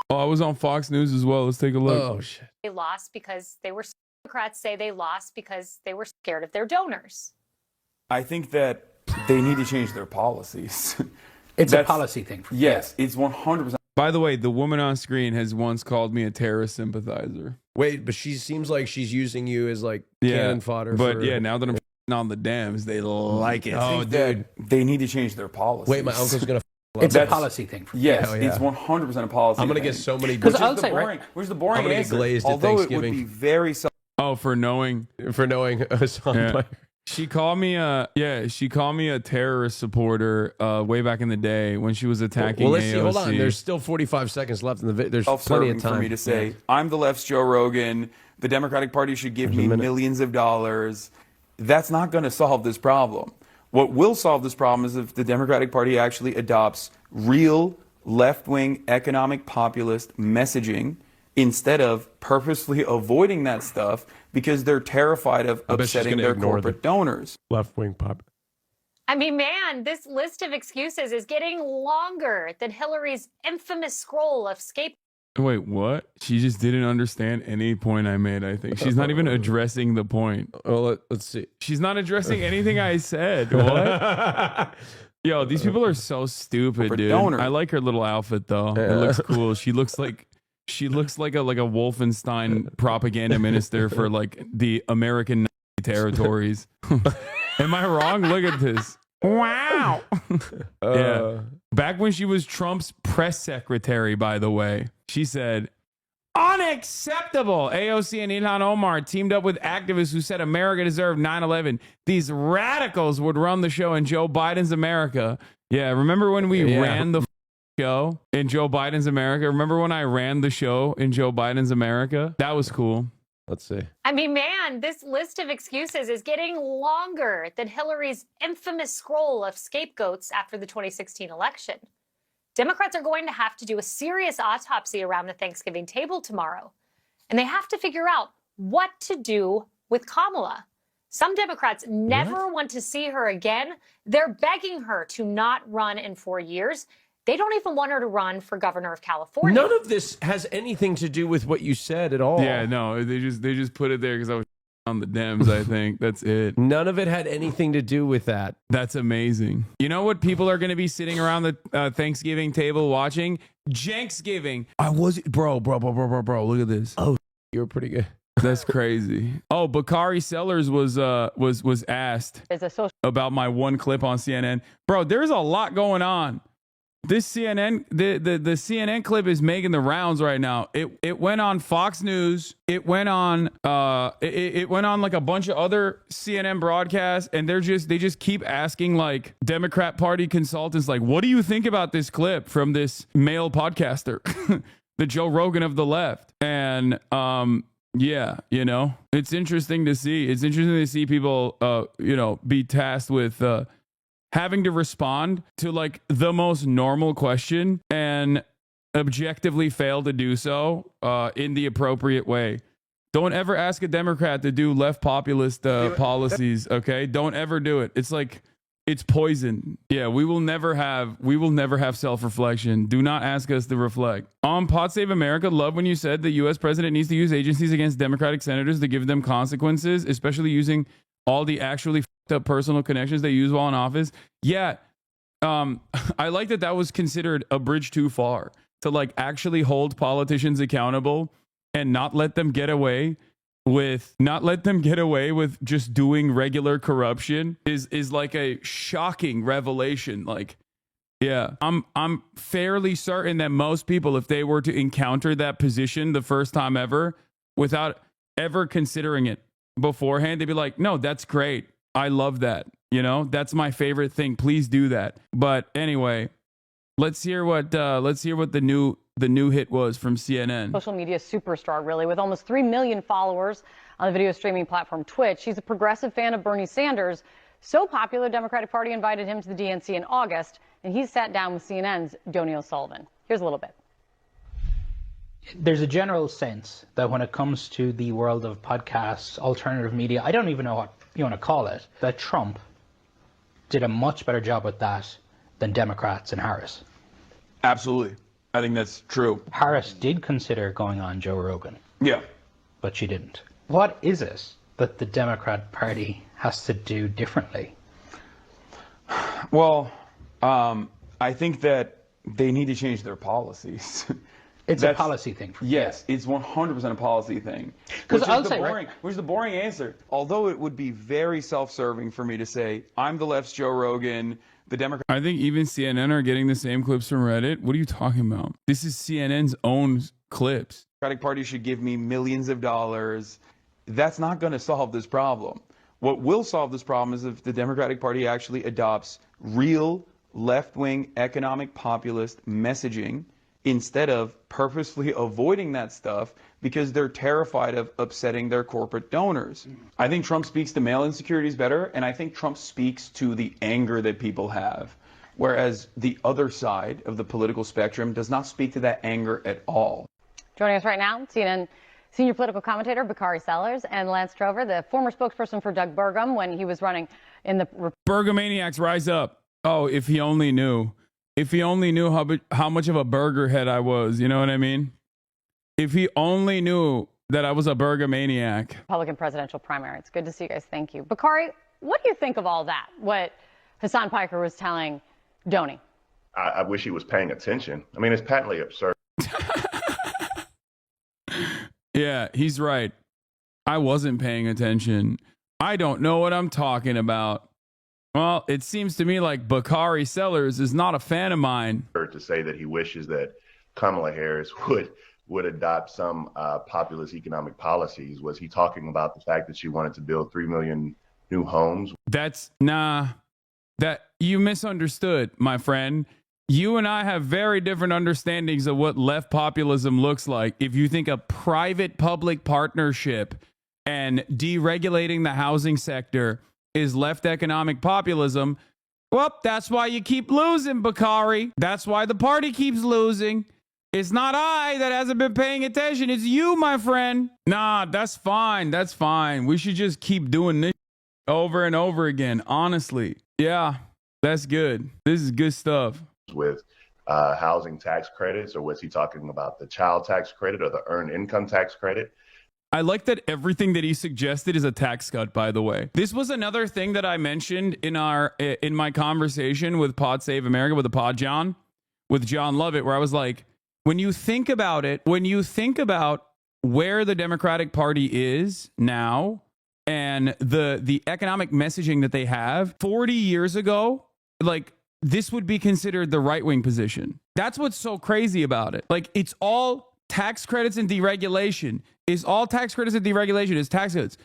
Oh, I was on Fox News as well. Let's take a look. Oh, shit. They lost because they were, Democrats say they lost because they were scared of their donors. I think that they need to change their policies. It's a policy thing. Yes, it's 100%. By the way, the woman on screen has once called me a terrorist sympathizer. Wait, but she seems like she's using you as like cannon fodder. But yeah, now that I'm on the Dems, they like it. Oh, dude, they need to change their policies. Wait, my uncle's gonna. It's a policy thing. Yes, it's 100% a policy. I'm gonna thing. get so many. Which is the boring I'm gonna answer. get glazed at Although Thanksgiving. it would be very. For knowing Hasan Piker. She called me a terrorist supporter way back in the day when she was attacking Well, let's AOC. see. Hold on. There's still 45 seconds left in the video. There's plenty of Self-serving time for me to say, I'm the left's Joe Rogan. The Democratic Party should give me millions of dollars. That's not going to solve this problem. What will solve this problem is if the Democratic Party actually adopts real left-wing economic populist messaging instead of purposely avoiding that stuff because they're terrified of upsetting their corporate donors. Left-wing pop. I mean, man, this list of excuses is getting longer than Hillary's infamous scroll of scapegoats. Wait, what? She just didn't understand any point I made, I think. She's not even addressing the point. Oh, let's see. She's not addressing anything I said. What? Yo, these people are so stupid, dude. I like her little outfit, though. It looks cool. She looks like a Wolfenstein propaganda minister for like the American territories. Am I wrong? Look at this. Wow. Yeah. Back when she was Trump's press secretary, by the way, she said, unacceptable. AOC and Ilhan Omar teamed up with activists who said America deserved 9/11. These radicals would run the show in Joe Biden's America. Yeah. Remember when we ran the show in Joe Biden's America? Remember when I ran the show in Joe Biden's America? That was cool. Let's see. I mean, man, this list of excuses is getting longer than Hillary's infamous scroll of scapegoats after the 2016 election. Democrats are going to have to do a serious autopsy around the Thanksgiving table tomorrow, and they have to figure out what to do with Kamala. Some Democrats never want to see her again. They're begging her to not run in 4 years. They don't even want her to run for governor of California. None of this has anything to do with what you said at all. Yeah, no, they just put it there because I was on the Dems, I think. That's it. None of it had anything to do with that. That's amazing. You know what people are going to be sitting around the Thanksgiving table watching? Jenksgiving. Bro, look at this. Oh, you were pretty good. That's crazy. Oh, Bakari Sellers was asked about my one clip on CNN. Bro, there's a lot going on. This CNN, the CNN clip is making the rounds right now. It went on Fox News. It went on it went on like a bunch of other CNN broadcasts, and they just keep asking like Democrat Party consultants like, what do you think about this clip from this male podcaster, the Joe Rogan of the left? And yeah, you know, it's interesting to see. It's interesting to see people be tasked with having to respond to like the most normal question and objectively fail to do so in the appropriate way. Don't ever ask a Democrat to do left populist policies. Okay, don't ever do it. It's like it's poison. Yeah, we will never have self-reflection. Do not ask us to reflect. Pod Save America, love when you said the U.S. president needs to use agencies against Democratic senators to give them consequences, especially using all the actually fucked up personal connections they use while in office. Yeah, I like that was considered a bridge too far to like actually hold politicians accountable and not let them get away with just doing regular corruption is like a shocking revelation. Like, yeah, I'm fairly certain that most people, if they were to encounter that position the first time ever without ever considering it beforehand, they'd be like, no, that's great. I love that. You know, that's my favorite thing. Please do that. But anyway, let's hear what the new hit was from CNN. Social media superstar, really, with almost 3 million followers on the video streaming platform Twitch. He's a progressive fan of Bernie Sanders. So popular, Democratic Party invited him to the DNC in August, and he sat down with CNN's Donny O'Sullivan. Here's a little bit. There's a general sense that when it comes to the world of podcasts, alternative media, I don't even know what you want to call it, that Trump did a much better job with that than Democrats and Harris. Absolutely. I think that's true. Harris did consider going on Joe Rogan. Yeah. But she didn't. What is it that the Democrat Party has to do differently? Well, I think that they need to change their policies. It's a policy thing. Yes, it's 100% a policy thing. Which is the boring answer. Although it would be very self-serving for me to say, I'm the left's Joe Rogan, the Democrat. I think even CNN are getting the same clips from Reddit. What are you talking about? This is CNN's own clips. Democratic Party should give me millions of dollars. That's not going to solve this problem. What will solve this problem is if the Democratic Party actually adopts real left-wing economic populist messaging instead of purposefully avoiding that stuff because they're terrified of upsetting their corporate donors. I think Trump speaks to male insecurities better, and I think Trump speaks to the anger that people have, whereas the other side of the political spectrum does not speak to that anger at all. Joining us right now, CNN senior political commentator Bakari Sellers and Lance Trover, the former spokesperson for Doug Burgum when he was running in the... Burgomaniacs, rise up. Oh, if he only knew. If he only knew how much of a burger head I was, you know what I mean? If he only knew that I was a burgomaniac. Republican presidential primary. It's good to see you guys. Thank you. Bakari, what do you think of all that? What Hasan Piker was telling Donnie? I wish he was paying attention. I mean, it's patently absurd. Yeah, he's right. I wasn't paying attention. I don't know what I'm talking about. Well, it seems to me like Bakari Sellers is not a fan of mine. To say that he wishes that Kamala Harris would adopt some populist economic policies. Was he talking about the fact that she wanted to build 3 million new homes? That you misunderstood, my friend. You and I have very different understandings of what left populism looks like. If you think a private-public partnership and deregulating the housing sector is left economic populism, well, that's why you keep losing, Bakari. That's why the party keeps losing. It's not I that hasn't been paying attention. It's you, my friend. Nah, that's fine. That's fine. We should just keep doing this over and over again. Honestly. Yeah, that's good. This is good stuff. With housing tax credits, or was he talking about the child tax credit or the earned income tax credit? I like that everything that he suggested is a tax cut, by the way. This was another thing that I mentioned in my conversation with Pod Save America with John Lovett, where I was like, when you think about it, when you think about where the Democratic Party is now and the economic messaging that they have 40 years ago, like, this would be considered the right-wing position. That's what's so crazy about it. Like, it's all tax credits and deregulation. Is all tax credits and deregulation is tax cuts.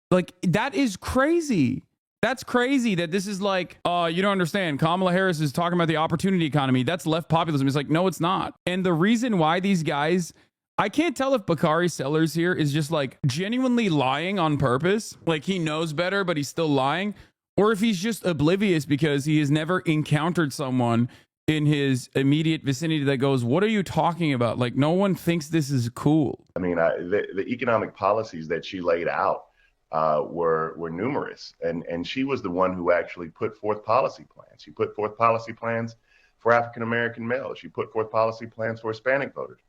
Like, that is crazy. That's crazy that this is like, you don't understand. Kamala Harris is talking about the opportunity economy. That's left populism. It's like, no, it's not. And the reason why these guys, I can't tell if Bakari Sellers here is just like genuinely lying on purpose. Like, he knows better, but he's still lying. Or if he's just oblivious because he has never encountered someone in his immediate vicinity that goes, what are you talking about? Like, no one thinks this is cool. I mean, the economic policies that she laid out were numerous. And she was the one who actually put forth policy plans. She put forth policy plans for African-American males. She put forth policy plans for Hispanic voters.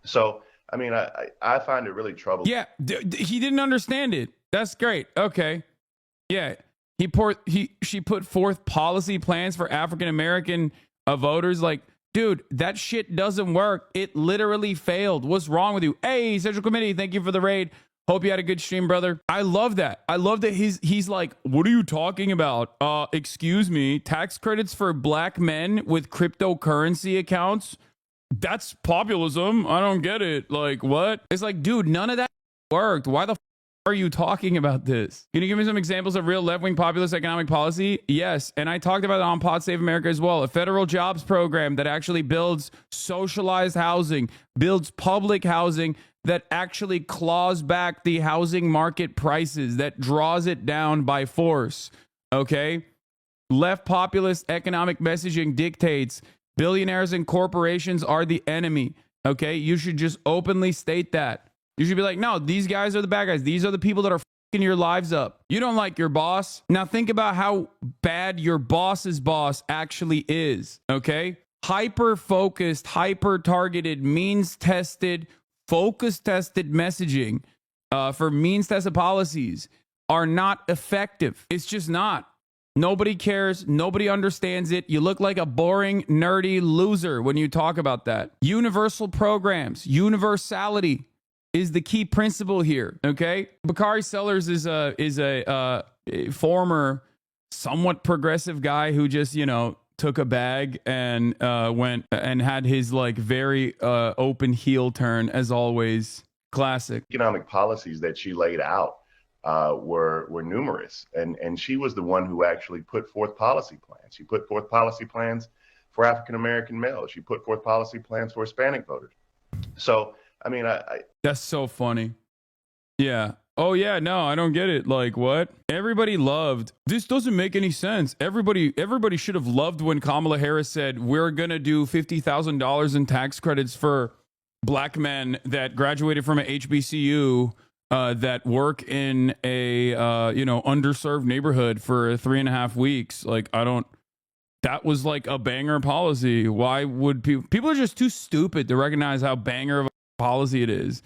So, I mean, I find it really troubling. Yeah, he didn't understand it. That's great. Okay. Yeah. She put forth policy plans for African-American voters. Like, dude, that shit doesn't work. It literally failed. What's wrong with you? Hey, Central Committee, thank you for the raid. Hope you had a good stream, brother. I love that. I love that he's like, what are you talking about? Excuse me, tax credits for black men with cryptocurrency accounts? That's populism. I don't get it. Like, what? It's like, dude, none of that worked. Why the f are you talking about this? Can you give me some examples of real left-wing populist economic policy? Yes, and I talked about it on Pod Save America as well. A federal jobs program that actually builds socialized housing, builds public housing that actually claws back the housing market prices, that draws it down by force, okay? Left populist economic messaging dictates billionaires and corporations are the enemy, okay? You should just openly state that. You should be like, no, these guys are the bad guys. These are the people that are fucking your lives up. You don't like your boss. Now think about how bad your boss's boss actually is, okay? hyper-focused, hyper-targeted, means-tested, focus-tested messaging for means-tested policies are not effective. It's just not. Nobody cares. Nobody understands it. You look like a boring, nerdy loser when you talk about that. Universal programs, universality is the key principle here. Okay, Bakari Sellers is a former, somewhat progressive guy who just took a bag and went and had his like very open heel turn as always. Classic. Economic policies that she laid out were numerous, and she was the one who actually put forth policy plans. She put forth policy plans for African American males. She put forth policy plans for Hispanic voters. So, I mean, that's so funny. Yeah. Oh yeah, no, I don't get it. Like what? Everybody loved. This doesn't make any sense. Everybody should have loved when Kamala Harris said we're gonna do $50,000 in tax credits for black men that graduated from a HBCU that work in a underserved neighborhood for 3.5 weeks. Like that was like a banger policy. Why would people are just too stupid to recognize how banger of a policy it is.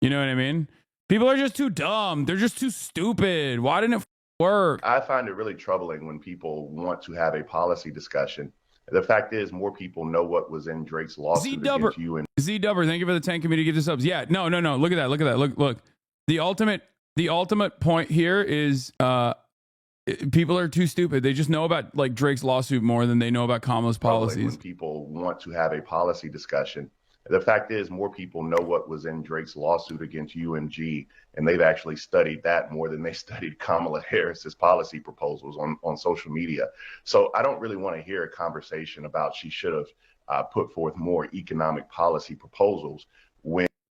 You know what I mean? People are just too dumb. They're just too stupid. Why didn't it work? I find it really troubling when people want to have a policy discussion. The fact is, more people know what was in Drake's lawsuit against you. And Z-Dubber, thank you for the 10 community gift subs. Yeah, no. Look at that. Look. The ultimate point here is people are too stupid. They just know about like Drake's lawsuit more than they know about Kamala's policies. When people want to have a policy discussion. The fact is, more people know what was in Drake's lawsuit against UMG, and they've actually studied that more than they studied Kamala Harris's policy proposals on social media. So I don't really want to hear a conversation about she should have put forth more economic policy proposals.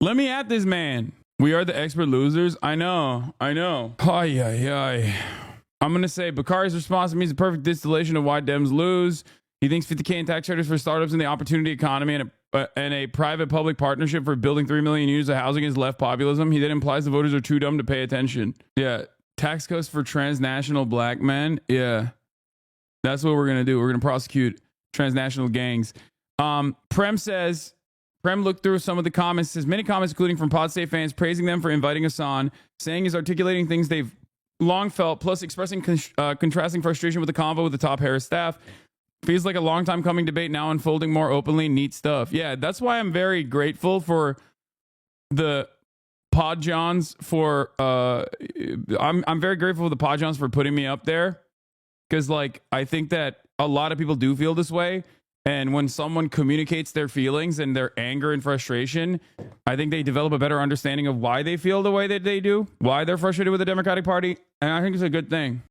Let me at this man. We are the expert losers. I know. Ay. I'm going to say Bakari's response to me is a perfect distillation of why Dems lose. He thinks 50K in tax credits for startups in the opportunity economy and a private-public partnership for building 3 million units of housing is left populism. He then implies the voters are too dumb to pay attention. Yeah. Tax cuts for transnational black men. Yeah. That's what we're going to do. We're going to prosecute transnational gangs. Prem looked through some of the comments, says many comments, including from Pod State fans, praising them for inviting us on, saying he's articulating things they've long felt, plus expressing contrasting frustration with the convo with the top Harris staff. Feels like a long time coming debate now unfolding more openly. Neat stuff. Yeah, that's why I'm very grateful for the Pod Johns for I'm very grateful for the Pod Johns for putting me up there, because like I think that a lot of people do feel this way, and when someone communicates their feelings and their anger and frustration, I think they develop a better understanding of why they feel the way that they do, why they're frustrated with the Democratic Party, and I think it's a good thing.